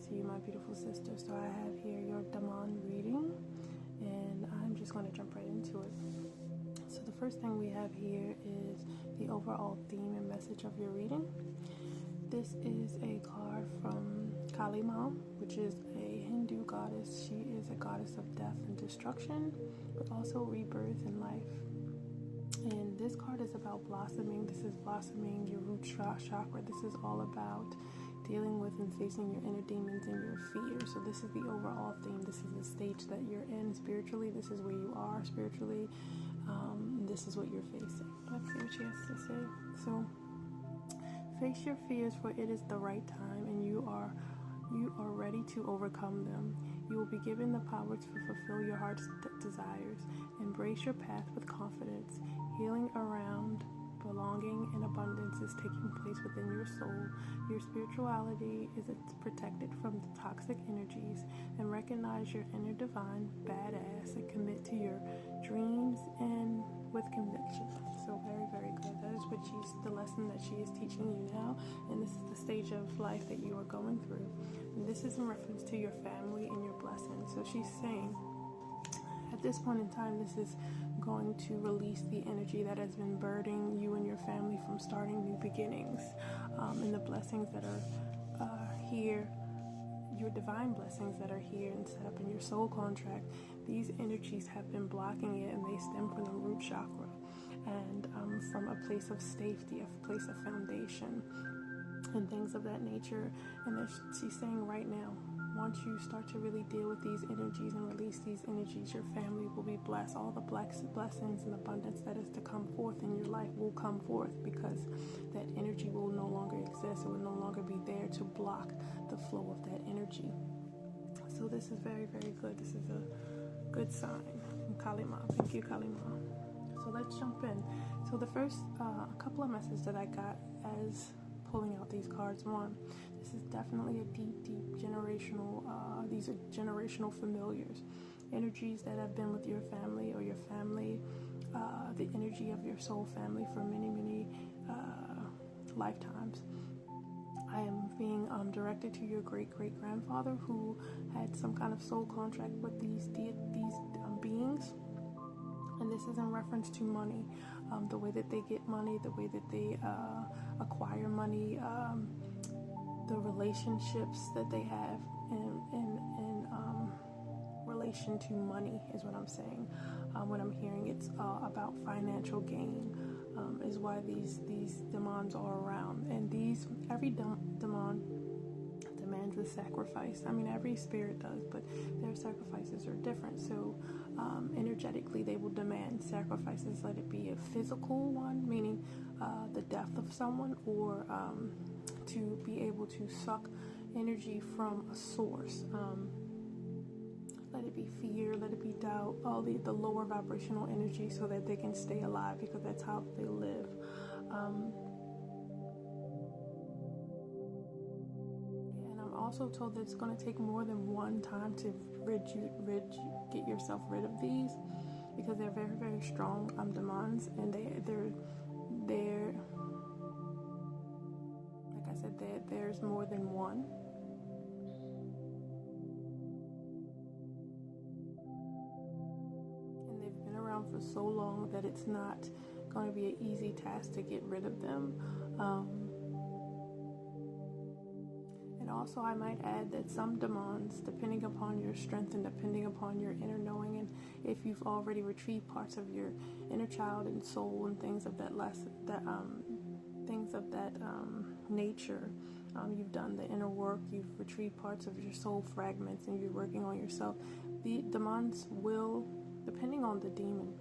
to you, my beautiful sister. So I have here your Daemon reading, and I'm just going to jump right into it. So the first thing we have here is the overall theme and message of your reading. This is a card from Kali Ma, which is a Hindu goddess. She is a goddess of death and destruction, but also rebirth and life. And this card is about blossoming. This is blossoming your root chakra. This is all about dealing with and facing your inner demons and your fears. So this is the overall theme. This is the stage that you're in spiritually. This is where you are spiritually. This is what you're facing. Let's see what she has to say. So face your fears, for it is the right time, and you are ready to overcome them. You will be given the power to fulfill your heart's desires. Embrace your path with confidence. Healing around belonging and abundance is taking place within your soul. Your spirituality is protected from the toxic energies, and recognize your inner divine badass and commit to your dreams and with conviction. So very, very good. That is what the lesson that she is teaching you now, and this is the stage of life that you are going through. And this is in reference to your family and your blessings. So she's saying at this point in time, this is going to release the energy that has been burdening you and your family from starting new beginnings, and the blessings that are here, your divine blessings that are here and set up in your soul contract. These energies have been blocking it, and they stem from the root chakra and from a place of safety, a place of foundation and things of that nature. And that she's saying right now, once you start to really deal with these energies and release these energies, your family will be blessed. All the blessings and abundance that is to come forth in your life will come forth, because that energy will no longer exist. It will no longer be there to block the flow of that energy. So this is very, very good. This is a good sign from Kali Ma. Thank you, Kali Ma. So let's jump in. So the first couple of messages that I got as pulling out these cards. One, this is definitely a deep generational, these are generational familiars, energies that have been with your family or your family, the energy of your soul family for many, many lifetimes. I am being directed to your great-great-grandfather, who had some kind of soul contract with these beings. And this is in reference to money, the way that they get money, the way that they acquire money, the relationships that they have in relation to money is what I'm saying. When I'm hearing it's about financial gain, is why these demons are around. And every demon demands a sacrifice. I mean, every spirit does, but their sacrifices are different. So energetically, they will demand sacrifices. Let it be a physical one, meaning the death of someone, or to be able to suck energy from a source. Let it be fear, let it be doubt, all the lower vibrational energy, so that they can stay alive, because that's how they live. And I'm also told that it's going to take more than one time to get yourself rid of these, because they're very, very strong demons, and they're like I said, there's more than one. For so long that it's not going to be an easy task to get rid of them. And also, I might add that some demons, depending upon your strength and depending upon your inner knowing, and if you've already retrieved parts of your inner child and soul and things of that nature, you've done the inner work, you've retrieved parts of your soul fragments, and you're working on yourself. The demons will, depending on the demon,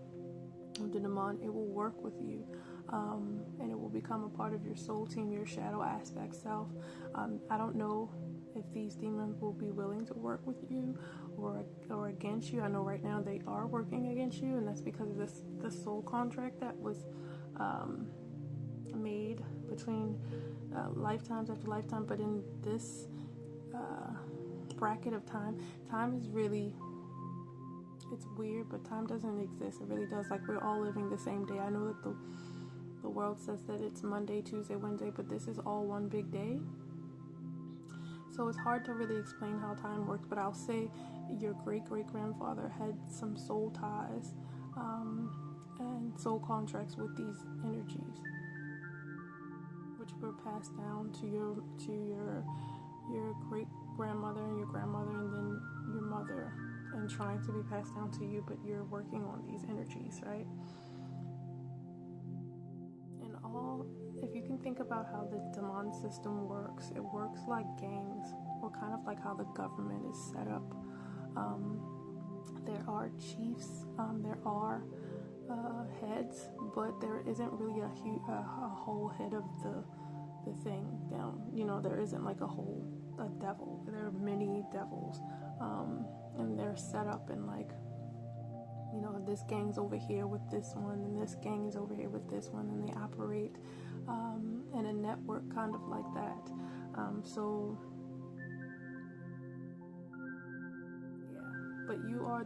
the demon, it will work with you, and it will become a part of your soul team, your shadow aspect self. I don't know if these demons will be willing to work with you or against you. I know right now they are working against you, and that's because of the soul contract that was made between lifetimes after lifetime. But in this bracket of time is really, it's weird, but time doesn't exist. It really does. Like, we're all living the same day. I know that the world says that it's Monday, Tuesday, Wednesday, but this is all one big day. So it's hard to really explain how time works, but I'll say your great-great-grandfather had some soul ties and soul contracts with these energies, which were passed down to your great grandmother and your grandmother and then your mother, and trying to be passed down to you, but you're working on these energies, right? And all, if you can think about how the Daemon system works, it works like gangs, or kind of like how the government is set up. There are chiefs, there are heads, but there isn't really a whole head of the thing down. You know, there isn't like a devil. There are many devils, and they're set up in like, you know, this gang's over here with this one, and this gang is over here with this one, and they operate in a network kind of like that. So but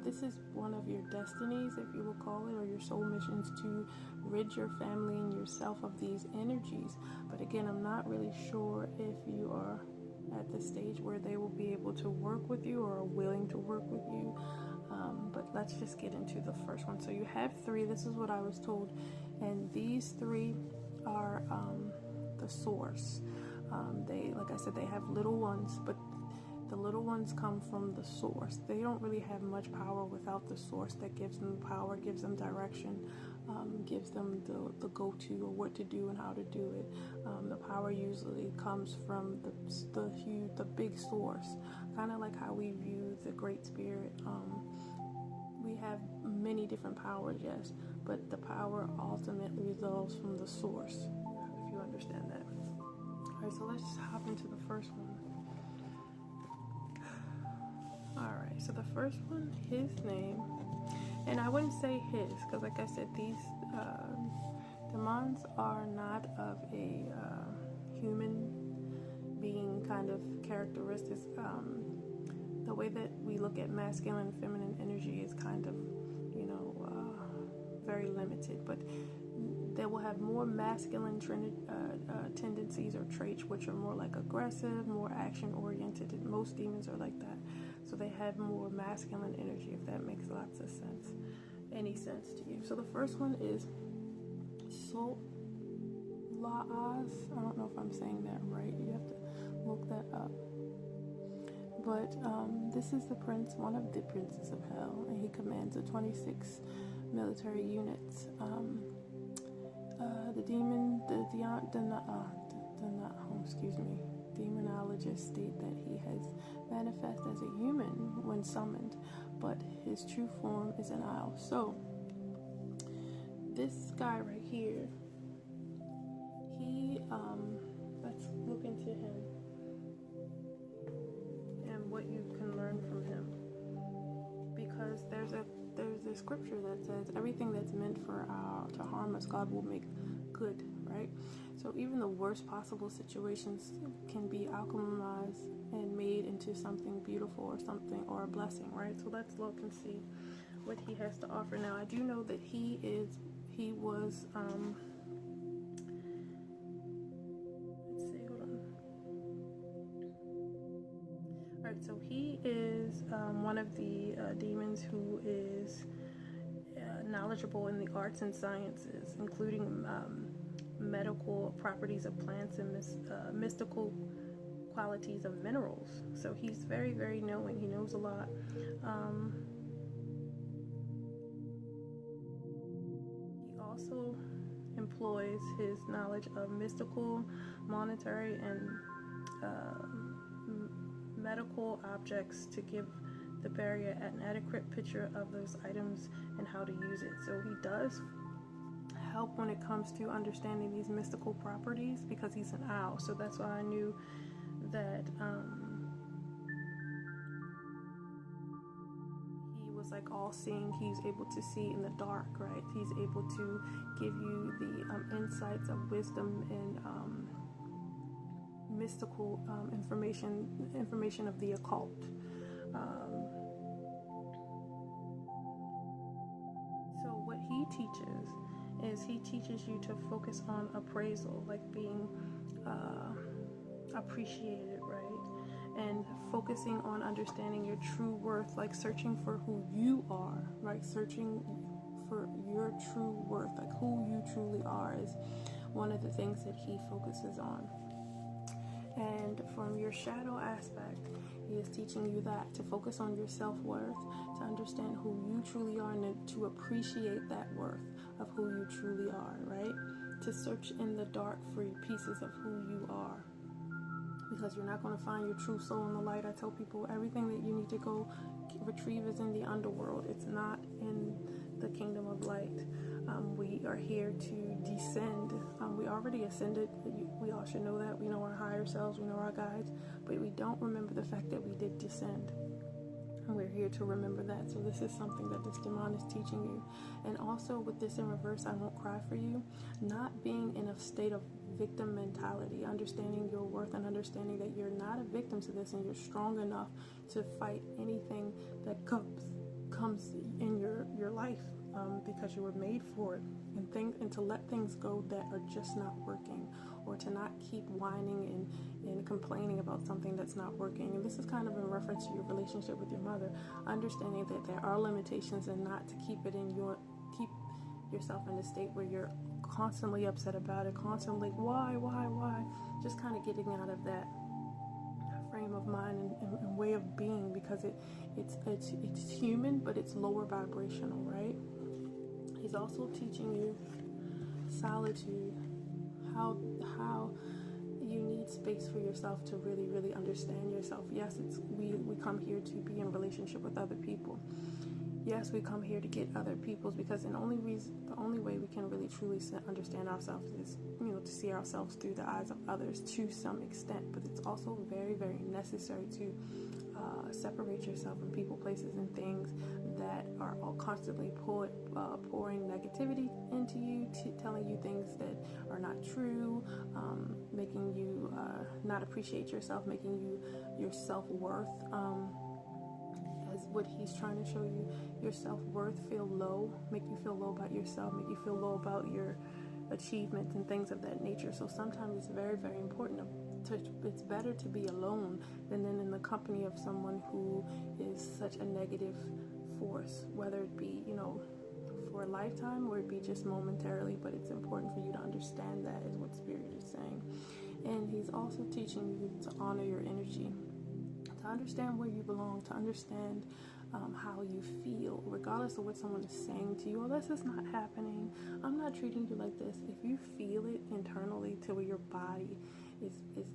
this is one of your destinies, if you will call it, or your soul missions, to rid your family and yourself of these energies. But again, I'm not really sure if you are at the stage where they will be able to work with you or are willing to work with you. But let's just get into the first one. So you have 3, this is what I was told, and these 3 are the source. They, like I said, they have little ones, but the little ones come from the source. They don't really have much power without the source that gives them power, gives them direction, gives them the go-to or what to do and how to do it. The power usually comes from the big source, kind of like how we view the Great Spirit. We have many different powers, yes, but the power ultimately results from the source, if you understand that. All right, so let's just hop into the first one. Alright, so the first one, his name, and I wouldn't say his, because like I said, these demons are not of a human being kind of characteristics. The way that we look at masculine and feminine energy is kind of, you know, very limited, but they will have more masculine tendencies or traits, which are more like aggressive, more action-oriented, and most demons are like that. So they have more masculine energy, if that makes lots of sense, any sense to you. So the first one is Sol'az. I don't know if I'm saying that right. You have to look that up. But this is the prince, one of the princes of hell, and he commands 26 military units. The demon, demonologists state that he has manifest as a human when summoned, but his true form is an owl. So this guy right here, he let's look into him and what you can learn from him, because there's a scripture that says everything that's meant to harm us, God will make good, right? So even the worst possible situations can be alchemized and made into something beautiful or a blessing, right? So let's look and see what he has to offer. Now, I do know that he was let's see, hold on. All right, so he is one of the demons who is knowledgeable in the arts and sciences, including medical properties of plants and mystical qualities of minerals. So he's very, very knowing. He knows a lot. He also employs his knowledge of mystical, monetary, and medical objects to give the barrier an adequate picture of those items and how to use it. So he does help when it comes to understanding these mystical properties, because he's an owl. So that's why I knew that he was like all-seeing. He's able to see in the dark, right? He's able to give you the insights of wisdom and mystical information of the occult. So what he teaches is he teaches you to focus on appraisal, like being appreciated, right? and focusing on understanding your true worth, like searching for who you are, right? Searching for your true worth, like who you truly are, is one of the things that he focuses on. And from your shadow aspect, he is teaching you that to focus on your self-worth, to understand who you truly are, and to appreciate that worth of who you truly are, right? To search in the dark for pieces of who you are, because you're not going to find your true soul in the light. I tell people everything that you need to go retrieve is in the underworld. It's not in the kingdom of light. We are here to descend. We already ascended. We all should know that. We know our higher selves. We know our guides. But we don't remember the fact that we did descend. And we're here to remember that. So this is something that this Daemon is teaching you. And also with this in reverse, I won't cry for you. Not being in a state of victim mentality, understanding your worth and understanding that you're not a victim to this, and you're strong enough to fight anything that comes in your life, because you were made for it, and to let things go that are just not working, or to not keep whining and complaining about something that's not working. And this is kind of in reference to your relationship with your mother, understanding that there are limitations, and not to keep yourself in a state where you're constantly upset about it, constantly why, just kind of getting out of that frame of mind and way of being, because it's human, but it's lower vibrational, right? He's also teaching you solitude, how you need space for yourself to really, really understand yourself. Yes, we come here to be in relationship with other people. Yes, we come here to get other people's, because the only way we can really truly understand ourselves is, to see ourselves through the eyes of others to some extent. But it's also very, very necessary to separate yourself from people, places, and things that are all constantly pouring negativity into you, telling you things that are not true, making you not appreciate yourself, making your self-worth, as what he's trying to show you, your self-worth feel low, make you feel low about yourself, make you feel low about your achievements and things of that nature. So sometimes it's very, very important it's better to be alone than in the company of someone who is such a negative force, whether it be, for a lifetime or it be just momentarily. But it's important for you to understand that, is what Spirit is saying. And he's also teaching you to honor your energy, to understand where you belong, to understand how you feel, regardless of what someone is saying to you. Oh, this is not happening. I'm not treating you like this. If you feel it internally to where your body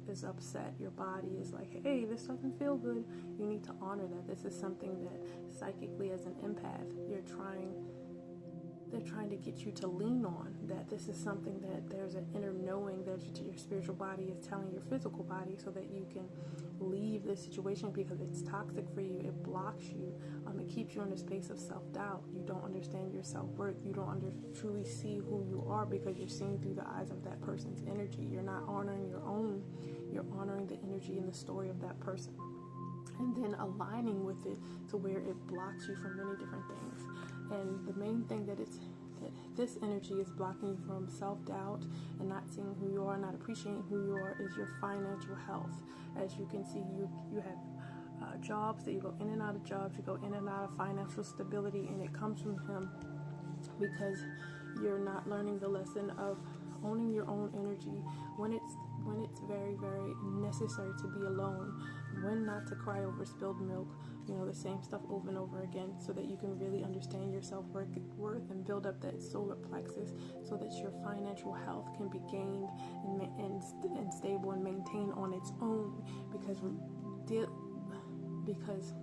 is upset, your body is like, hey, this doesn't feel good, you need to honor that. This is something that psychically, as an empath, they're trying to get you to lean on, that this is something that there's an inner knowing that your spiritual body is telling your physical body, so that you can leave this situation, because it's toxic for you. It blocks you. It keeps you in a space of self-doubt. You don't understand your self-worth. You don't truly see who you are, because you're seeing through the eyes of that person's energy. You're not honoring your own. You're honoring the energy and the story of that person, and then aligning with it to where it blocks you from many different things. And the main thing that this energy is blocking you from self-doubt and not seeing who you are, not appreciating who you are, is your financial health. As you can see, you have jobs that you go in and out of jobs, you go in and out of financial stability, and it comes from him because you're not learning the lesson of owning your own energy, when it's very, very necessary to be alone, when not to cry over spilled milk, the same stuff over and over again, so that you can really understand your self-worth and build up that solar plexus, so that your financial health can be gained and stable and maintained on its own, because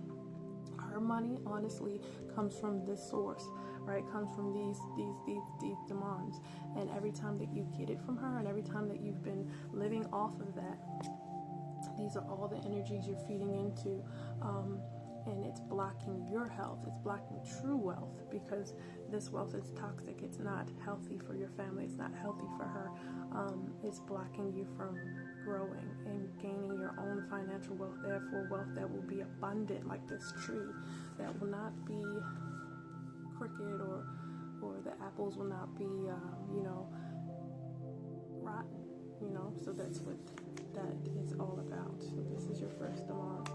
her money honestly comes from this source, right? Comes from these demands, and every time that you get it from her, and every time that you've been living off of that, these are all the energies you're feeding into, and it's blocking your health. It's blocking true wealth, because this wealth is toxic. It's not healthy for your family. It's not healthy for her. It's blocking you from growing and gaining your own financial wealth, therefore wealth that will be abundant, like this tree, that will not be crooked, or the apples will not be rotten, so that's what that is all about. So this is your first Daemon.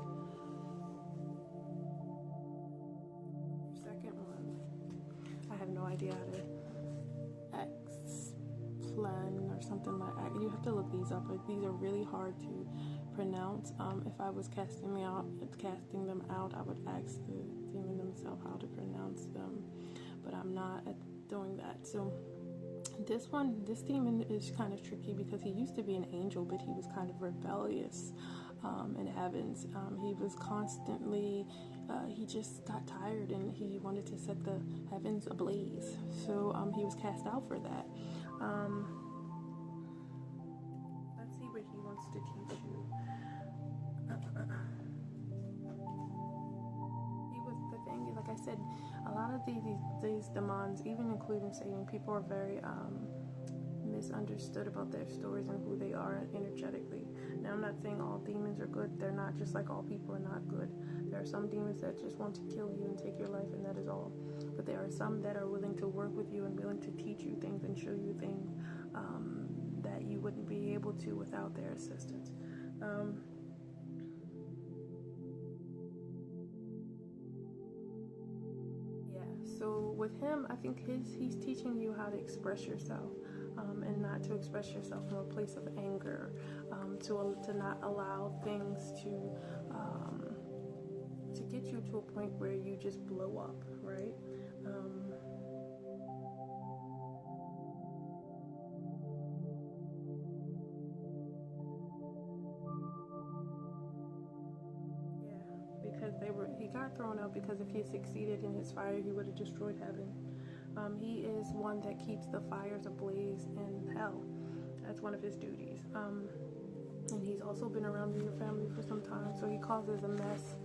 Your second one, I have no idea how to explain or something like that. You have to look these up. Like, these are really hard to pronounce. If I was casting them out, I would ask the demon themselves how to pronounce them, but I'm not doing that. So this demon is kind of tricky because he used to be an angel, but he was kind of rebellious in heavens. He was constantly, he just got tired and he wanted to set the heavens ablaze. So he was cast out for that. Let's see what he wants to teach you. Like I said, a lot of these demons, even including Satan, people are very misunderstood about their stories and who they are energetically. Now, I'm not saying all demons are good. They're not, just like all people are not good. There are some demons that just want to kill you and take your life, and that is all. But there are some that are willing to work with you and willing to teach you things and show you things that you wouldn't be able to without their assistance. So with him, I think he's teaching you how to express yourself, and not to express yourself from a place of anger, to not allow things to get you to a point where you just blow up, right? He got thrown out because if he succeeded in his fire, he would have destroyed heaven. He is one that keeps the fires ablaze in hell. That's one of his duties. And he's also been around your family for some time, so he causes a mess.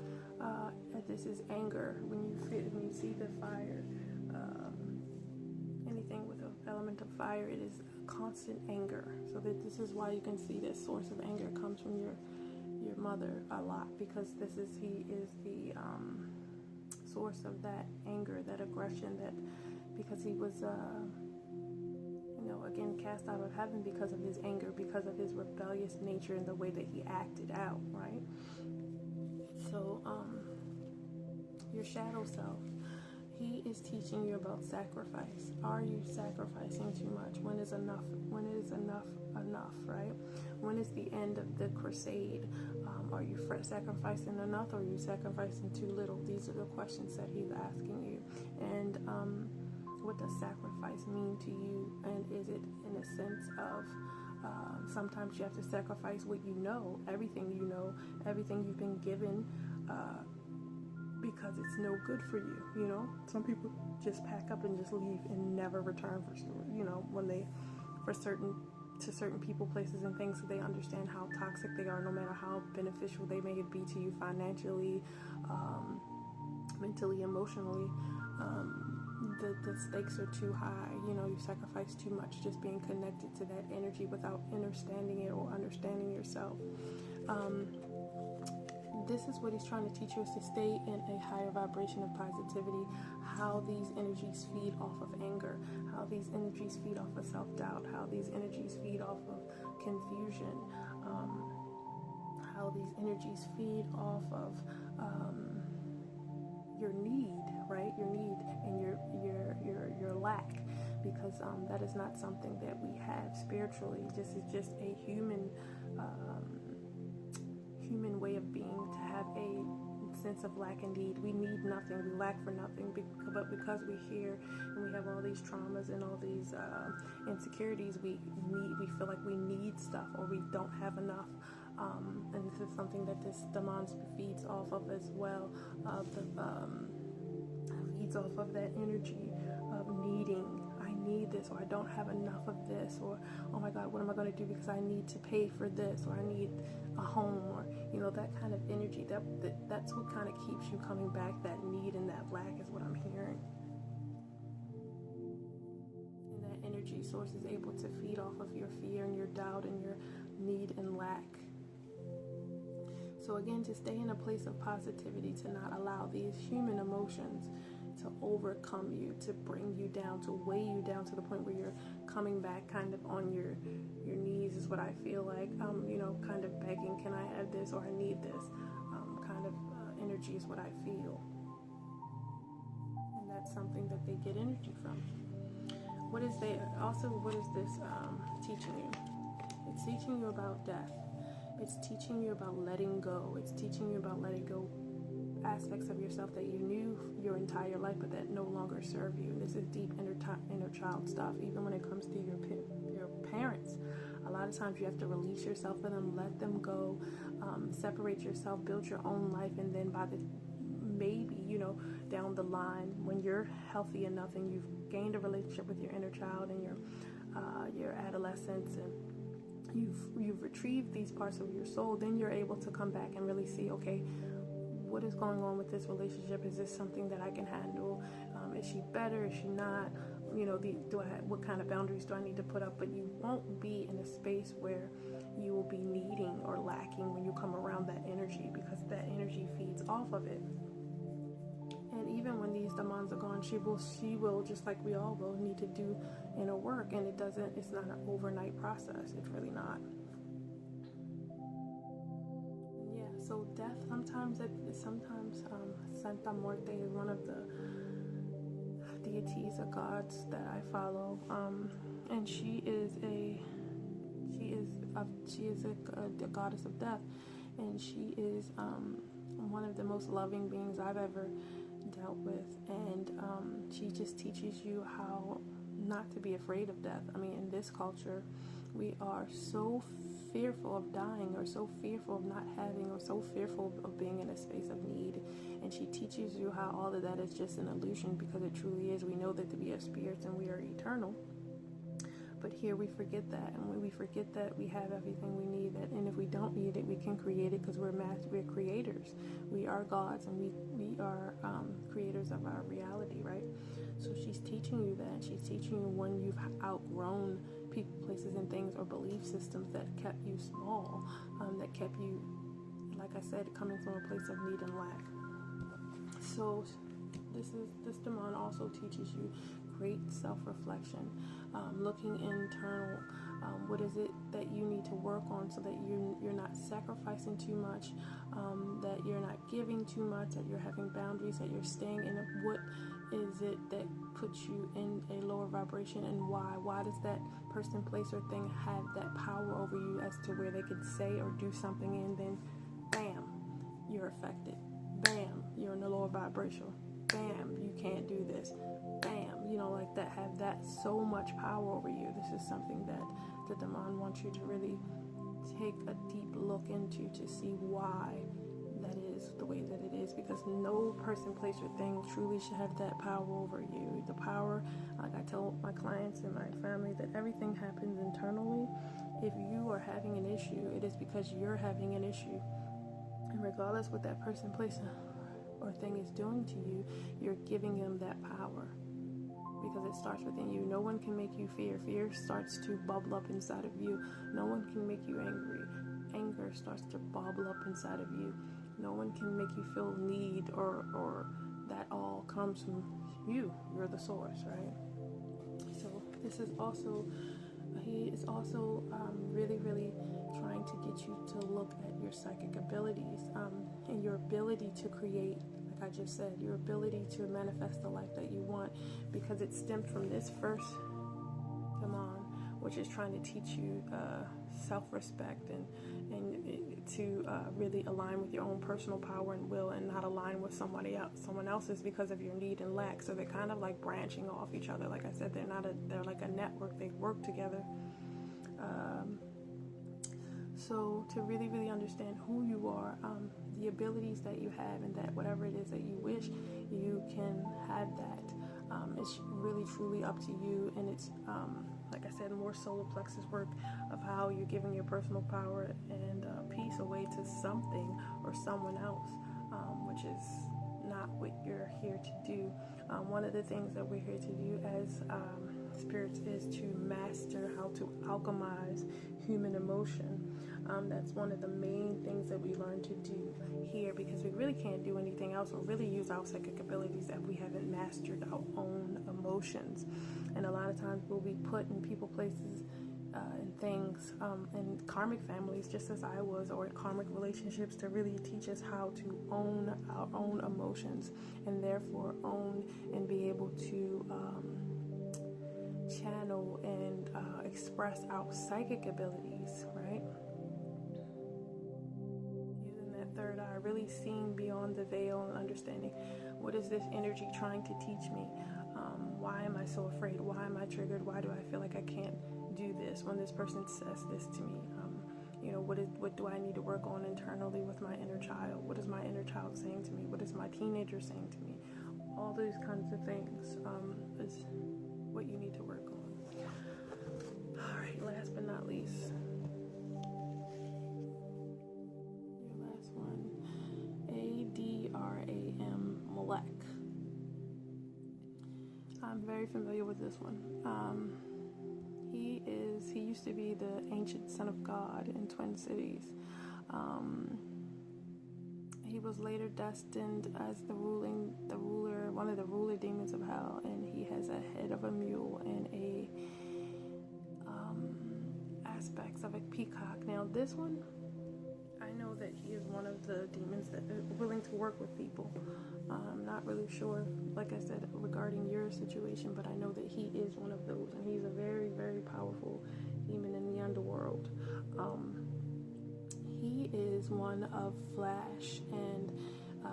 This is anger. When you see the fire, anything with an element of fire, it is constant anger. So this is why you can see this source of anger comes from your mother a lot, because he is the source of that anger, that aggression, because he was again cast out of heaven because of his anger, because of his rebellious nature and the way that he acted out, right? So your shadow self, he is teaching you about sacrifice. Are you sacrificing too much? When is enough enough, right? When is the end of the crusade? Are you sacrificing enough, or are you sacrificing too little? These are the questions that he's asking you. And what does sacrifice mean to you? And is it in a sense of sometimes you have to sacrifice what you know, everything you've been given, because it's no good for you, Some people just pack up and just leave and never return when they, to certain people, places, and things, so they understand how toxic they are, no matter how beneficial they may be to you financially, mentally, emotionally. The stakes are too high. You sacrifice too much just being connected to that energy without understanding it or understanding yourself. This is what he's trying to teach you, is to stay in a higher vibration of positivity, how these energies feed off of anger, how these energies feed off of self-doubt, how these energies feed off of confusion, how these energies feed off of your need, right? Your need and your lack, because that is not something that we have spiritually. This is just a human way of being, to have a sense of lack and need. We need nothing, we lack for nothing, but because we're here and we have all these traumas and all these insecurities, we feel like we need stuff, or we don't have enough. And this is something that this Daemon feeds off of as well. Feeds off of that energy of needing. I need this, or I don't have enough of this, or oh my God, what am I going to do because I need to pay for this, or I need a home, or that kind of energy. That's what kind of keeps you coming back. That need and that lack is what I'm hearing. And that energy source is able to feed off of your fear and your doubt and your need and lack. So again, to stay in a place of positivity, to not allow these human emotions to overcome you, to bring you down, to weigh you down to the point where you're coming back kind of on your knees is what I feel like. You know, kind of begging, can I have this, or I need this, kind of energy is what I feel. And that's something that they get energy from. What is this teaching you? It's teaching you about death. It's teaching you about letting go. It's teaching you about letting go aspects of yourself that you knew your entire life but that no longer serve you. This is deep inner child stuff. Even when it comes to your parents, a lot of times you have to release yourself from them, let them go, separate yourself, build your own life, and then maybe, you know, down the line when you're healthy enough and you've gained a relationship with your inner child and your adolescence, and you've retrieved these parts of your soul, then you're able to come back and really see, okay, what is going on with this relationship? Is this something that I can handle? Is she better? Is she not? You know, what kind of boundaries do I need to put up? But you won't be in a space where you will be needing or lacking when you come around that energy, because that energy feeds off of it. And even when these demons are gone, she will, just like we all will, need to do inner work. And it's not an overnight process. It's really not. Yeah, so death, sometimes Santa Muerte is one of the deities or gods that I follow. And she is a goddess of death. And she is one of the most loving beings I've ever dealt with, and she just teaches you how not to be afraid of death. I mean, in this culture, we are so fearful of dying, or so fearful of not having, or so fearful of being in a space of need, and she teaches you how all of that is just an illusion, because it truly is. We know that we are spirits and we are eternal. But here we forget that, and when we forget that we have everything we need, and if we don't need it, we can create it, because we're creators. We are gods, and we are creators of our reality, right? So she's teaching you that. She's teaching you when you've outgrown people, places, and things, or belief systems that kept you small, that kept you, like I said, coming from a place of need and lack. So this demon also teaches you great self-reflection, looking internal. What is it that you need to work on so that you're not sacrificing too much, that you're not giving too much, that you're having boundaries, that you're staying in it. What is it that puts you in a lower vibration, and why? Why does that person, place, or thing have that power over you as to where they could say or do something, and then bam, you're affected. Bam, you're in a lower vibration. Bam, you can't do this. Bam, you know, like that, have that so much power over you. This is something that the demon wants you to really take a deep look into, to see why that is the way that it is, because no person, place, or thing truly should have that power over you. The power, like I tell my clients and my family, that everything happens internally. If you are having an issue, it is because you're having an issue. And regardless what that person, place, or thing is doing to you, you're giving them that power, because it starts within you. No one can make you fear. Fear starts to bubble up inside of you. No one can make you angry. Anger starts to bubble up inside of you. No one can make you feel need, or that all comes from you. You're the source, right? So this is also, he is also really, really trying to get you to look at your psychic abilities, and your ability to create, like I just said, your ability to manifest the life that you want, because it stemmed from this first demon, which is trying to teach you self-respect and to really align with your own personal power and will, and not align with someone else's because of your need and lack. So they're kind of like branching off each other. Like I said, they're like a network. They work together. So to really, really understand who you are, the abilities that you have, and that whatever it is that you wish, you can have that. It's really, truly up to you, and it's, like I said, more solar plexus work of how you're giving your personal power and peace away to something or someone else, which is not what you're here to do. One of the things that we're here to do as spirits is to master how to alchemize human emotion. That's one of the main things that we learn to do here, because we really can't do anything else or really use our psychic abilities if we haven't mastered our own emotions. And a lot of times we'll be put in people, places, and things, and karmic families, just as I was, or karmic relationships, to really teach us how to own our own emotions, and therefore own and be able to channel and express our psychic abilities, right? Using that third eye, really seeing beyond the veil and understanding, what is this energy trying to teach me? Why am I so afraid? Why am I triggered? Why do I feel like I can't do this when this person says this to me? What do I need to work on internally with my inner child? What is my inner child saying to me? What is my teenager saying to me? All those kinds of things is what you need to work on. All right, last but not least, your last one, Adram, Malek. I'm very familiar with this one. He used to be the ancient son of God in Twin Cities. He was later destined as one of the ruler demons of hell, and he has a head of a mule and aspects of a peacock. Now this one, I know that he is one of the demons that are willing to work with people. I'm not really sure, like I said, regarding your situation, but I know that he is one of those, and he's a very, very powerful demon in the underworld. He is one of flesh, and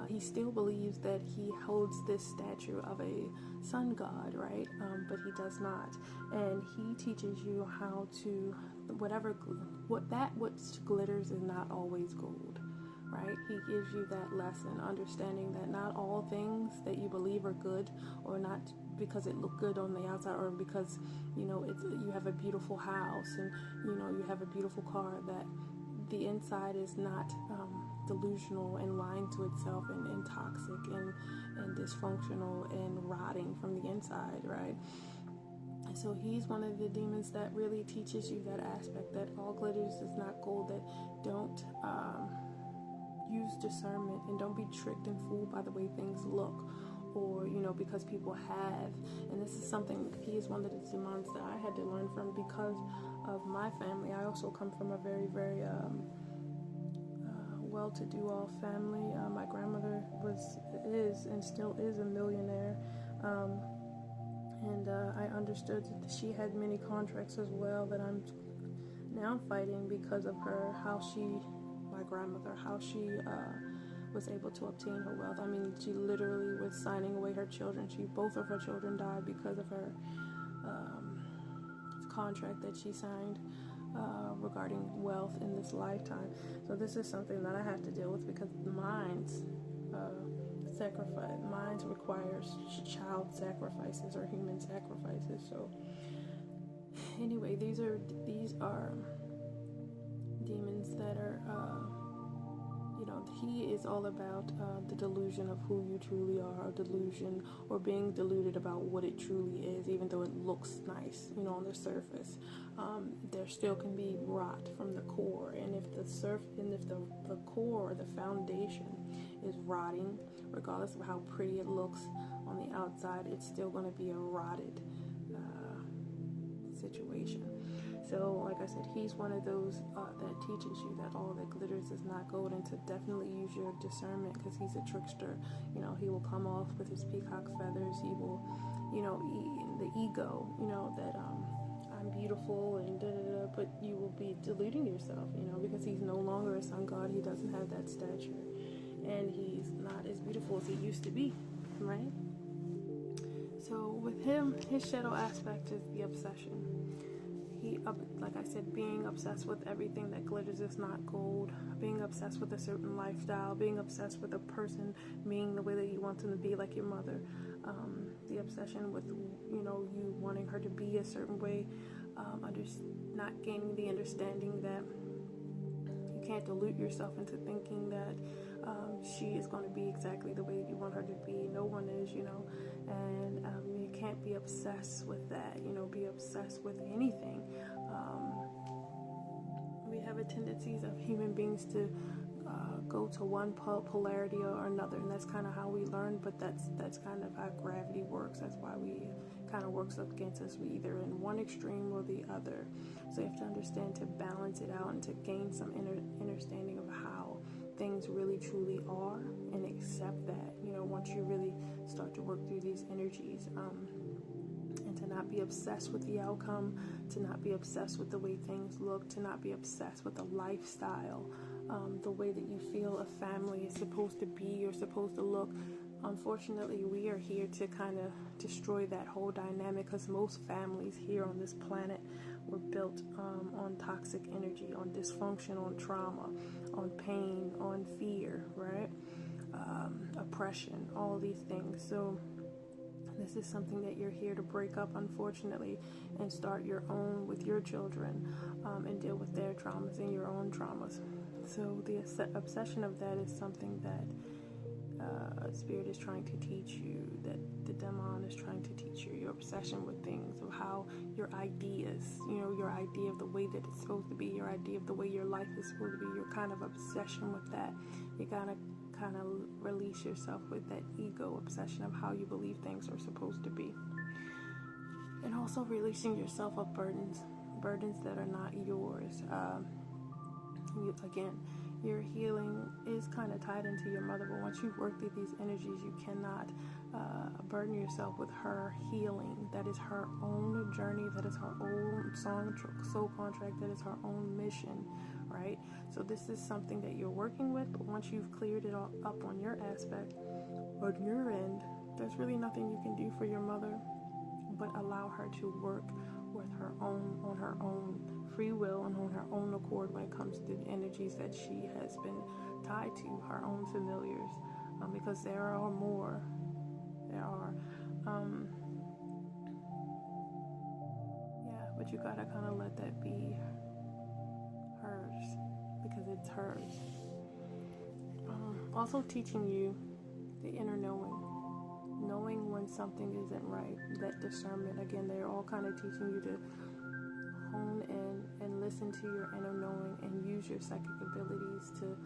he still believes that he holds this stature of a sun god, right? But he does not, and he teaches you how to what glitters is not always gold, right? He gives you that lesson, understanding that not all things that you believe are good, or not because it looked good on the outside, or because you have a beautiful house and you have a beautiful car, that the inside is not delusional and lying to itself and toxic and dysfunctional and rotting from the inside, right? So he's one of the demons that really teaches you that aspect, that all glitters is not gold, that don't use discernment and don't be tricked and fooled by the way things look, or because people have. And this is something, he is one of the demons that I had to learn from because of my family. I also come from a very, very well-to-do all family. My grandmother is and still is a millionaire, and I understood that she had many contracts as well that I'm now fighting because of her, my grandmother, how she was able to obtain her wealth. I mean, she literally was signing away her children. Both of her children died because of her contract that she signed regarding wealth in this lifetime. So this is something that I have to deal with, because minds requires child sacrifices or human sacrifices. So anyway, these are demons that are he is all about the delusion of who you truly are, or delusion, or being deluded about what it truly is, even though it looks nice, on the surface. There still can be rot from the core, and if the core, the foundation, is rotting, regardless of how pretty it looks on the outside, it's still going to be a rotted situation. So, like I said, he's one of those that teaches you that all that glitters is not gold, and to definitely use your discernment, because he's a trickster. He will come off with his peacock feathers. He will, the ego, that I'm beautiful and da-da-da, but you will be deluding yourself, because he's no longer a sun god. He doesn't have that stature, and he's not as beautiful as he used to be, right? So with him, his shadow aspect is the obsession. Like I said, being obsessed with everything that glitters is not gold, being obsessed with a certain lifestyle, being obsessed with a person being the way that you want them to be, like your mother, the obsession with, you wanting her to be a certain way, not gaining the understanding that you can't delude yourself into thinking that she is going to be exactly the way that you want her to be. No one is, and you can't be obsessed with that, be obsessed with anything. We have a tendencies of human beings to go to one polarity or another, and that's kind of how we learn. But that's kind of how gravity works. That's why we kind of works up against us. We either in one extreme or the other. So you have to understand to balance it out and to gain some understanding of how things really truly are, and accept that, you know, once you really start to work through these energies, and to not be obsessed with the outcome, to not be obsessed with the way things look, to not be obsessed with the lifestyle, the way that you feel a family is supposed to be or supposed to look. Unfortunately, we are here to kind of destroy that whole dynamic, because most families here on this planet were built on toxic energy, on dysfunction, on trauma, on pain, on fear, right? Oppression, all these things. So this is something that you're here to break up, unfortunately, and start your own with your children, and deal with their traumas and your own traumas. So the obsession of that is something that Spirit is trying to teach you, that the Daemon is trying to teach you. Your obsession with things, of how your ideas, you know, your idea of the way that it's supposed to be, your idea of the way your life is supposed to be, your kind of obsession with that. You gotta kind of release yourself with that ego obsession of how you believe things are supposed to be. And also releasing yourself of burdens that are not yours. Again, your healing is kind of tied into your mother, but once you work through these energies, you cannot burden yourself with her healing. That is her own journey, that is her own soul contract, that is her own mission, right? So this is something that you're working with, but once you've cleared it all up on your aspect, on your end, there's really nothing you can do for your mother but allow her to work with her own, on her own free will and on her own accord when it comes to the energies that she has been tied to, her own familiars, because there are more. But you gotta kind of let that be hers, because it's hers. Also teaching you the inner knowing when something isn't right, that discernment. Again, they're all kind of teaching you to hone in and listen to your inner knowing and use your psychic abilities to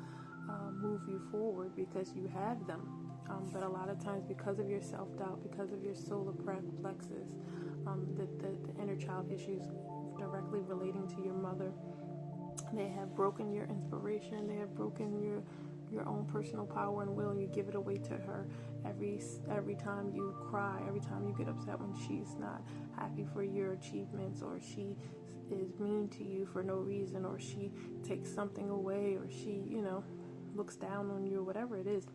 move you forward, because you have them. But a lot of times, because of your self-doubt, because of your solar plexus, the inner child issues directly relating to your mother, they have broken your inspiration, they have broken your own personal power and will, and you give it away to her every time you cry, every time you get upset when she's not happy for your achievements, or she is mean to you for no reason, or she takes something away, or she, looks down on you, or whatever it is.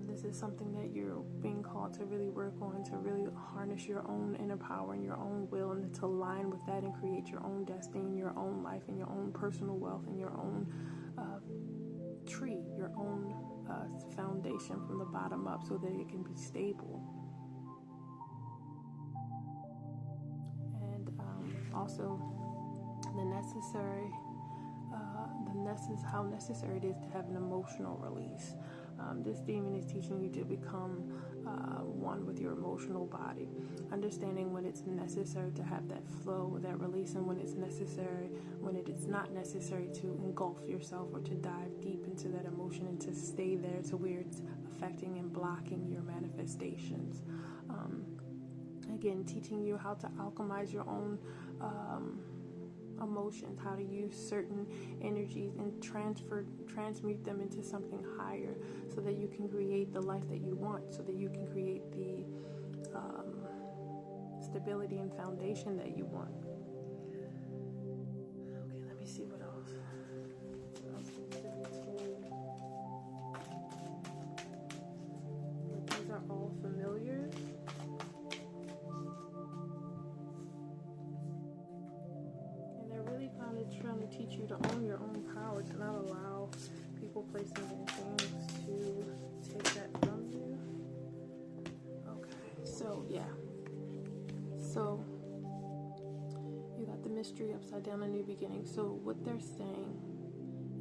This is something that you're being called to really work on, to really harness your own inner power and your own will, and to align with that and create your own destiny and your own life and your own personal wealth and your own tree, your own foundation from the bottom up, so that it can be stable. And also how necessary it is to have an emotional release. This demon is teaching you to become one with your emotional body, understanding when it's necessary to have that flow, that release, and when it's necessary, when it is not necessary to engulf yourself or to dive deep into that emotion and to stay there to where it's affecting and blocking your manifestations. Again, teaching you how to alchemize your own emotions, how to use certain energies and transmute them into something higher, so that you can create the life that you want, so that you can create the stability and foundation that you want. Okay, let me see what else. These are all familiar. Trying to teach you to own your own power, to not allow people, places, and things to take that from you. Okay, so you got the mystery upside down, a new beginning. So what they're saying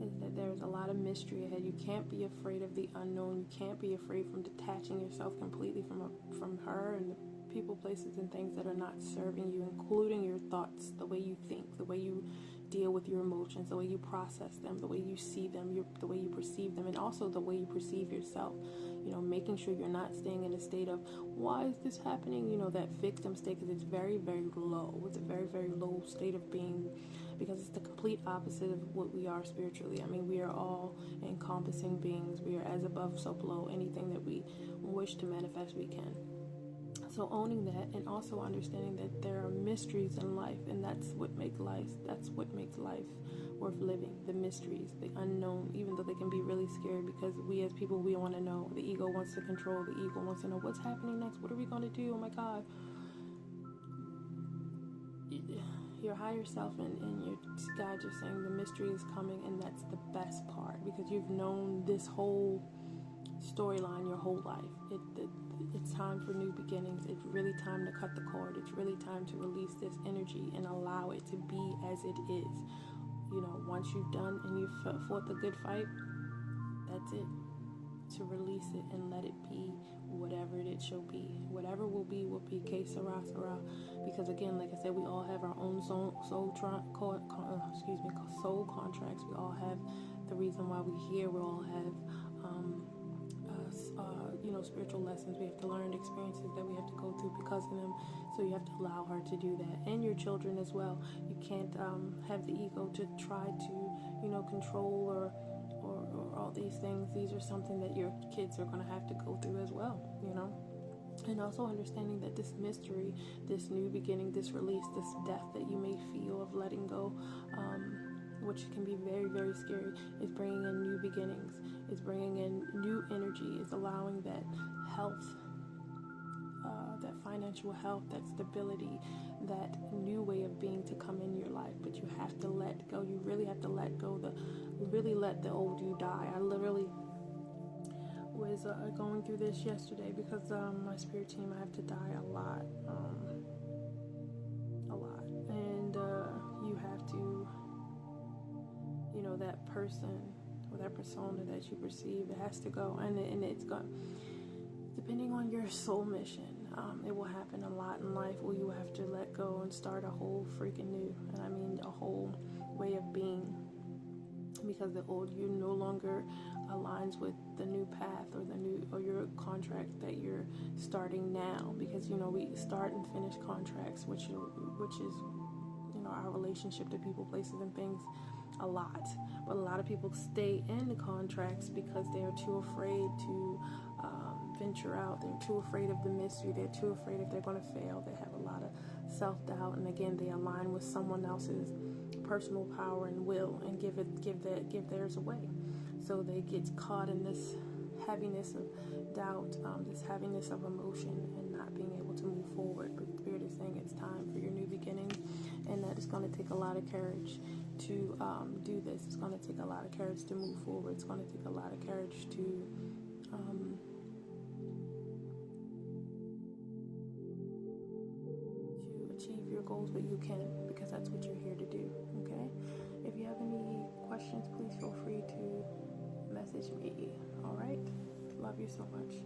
is that there's a lot of mystery ahead. You can't be afraid of the unknown. You can't be afraid from detaching yourself completely from her and the people, places, and things that are not serving you, including your thoughts, the way you think, the way you deal with your emotions, the way you process them, the way you see them, the way you perceive them, and also the way you perceive yourself. Making sure you're not staying in a state of, why is this happening? That victim state, because it's very, very low. It's a very, very low state of being, because it's the complete opposite of what we are spiritually. I mean, we are all encompassing beings. We are as above, so below. Anything that we wish to manifest, we can. So owning that, and also understanding that there are mysteries in life, and that's what makes life worth living. The mysteries, the unknown, even though they can be really scary, because we as people, we want to know. The ego wants to control. The ego wants to know what's happening next. What are we going to do? Oh my God. Your higher self and your God just saying the mystery is coming, and that's the best part, because you've known this whole storyline your whole life. It's time for new beginnings. It's really time to cut the cord. It's really time to release this energy and allow it to be as it is. Once you've done and you've fought the good fight, that's it. To release it and let it be whatever it shall be. Whatever will be, que sera, sera. Because again, like I said, we all have our own soul contracts. We all have the reason why we're here. We all have spiritual lessons we have to learn, experiences that we have to go through because of them. So you have to allow her to do that, and your children as well. You can't have the ego to try to control or all these things. These are something that your kids are going to have to go through as well, and also understanding that this mystery, this new beginning, this release, this death that you may feel of letting go, which can be very, very scary, is bringing in new beginnings. It's bringing in new energy. It's allowing that health, that financial health, that stability, that new way of being to come in your life. But you have to let go. You really have to let go. Really let the old you die. I literally was going through this yesterday because my spirit team, I have to die a lot. And you have to, that person or that persona that you perceive, it has to go, and it's gone. Depending on your soul mission, it will happen a lot in life where you have to let go and start a whole freaking new, and I mean a whole way of being, because the old you no longer aligns with the new path or your contract that you're starting now, because we start and finish contracts, which is our relationship to people, places, and things a lot. But a lot of people stay in the contracts because they are too afraid to venture out. They're too afraid of the mystery. They're too afraid if they're going to fail. They have a lot of self-doubt, and again, they align with someone else's personal power and will and give theirs away. So they get caught in this heaviness of doubt, this heaviness of emotion, and not being able to move forward. But Spirit is saying it's time for your new beginnings, and that it's going to take a lot of courage to do this. It's going to take a lot of courage to move forward. It's going to take a lot of courage to achieve your goals, but you can, because that's what you're here to do. Okay? If you have any questions, please feel free to message me. All right? Love you so much.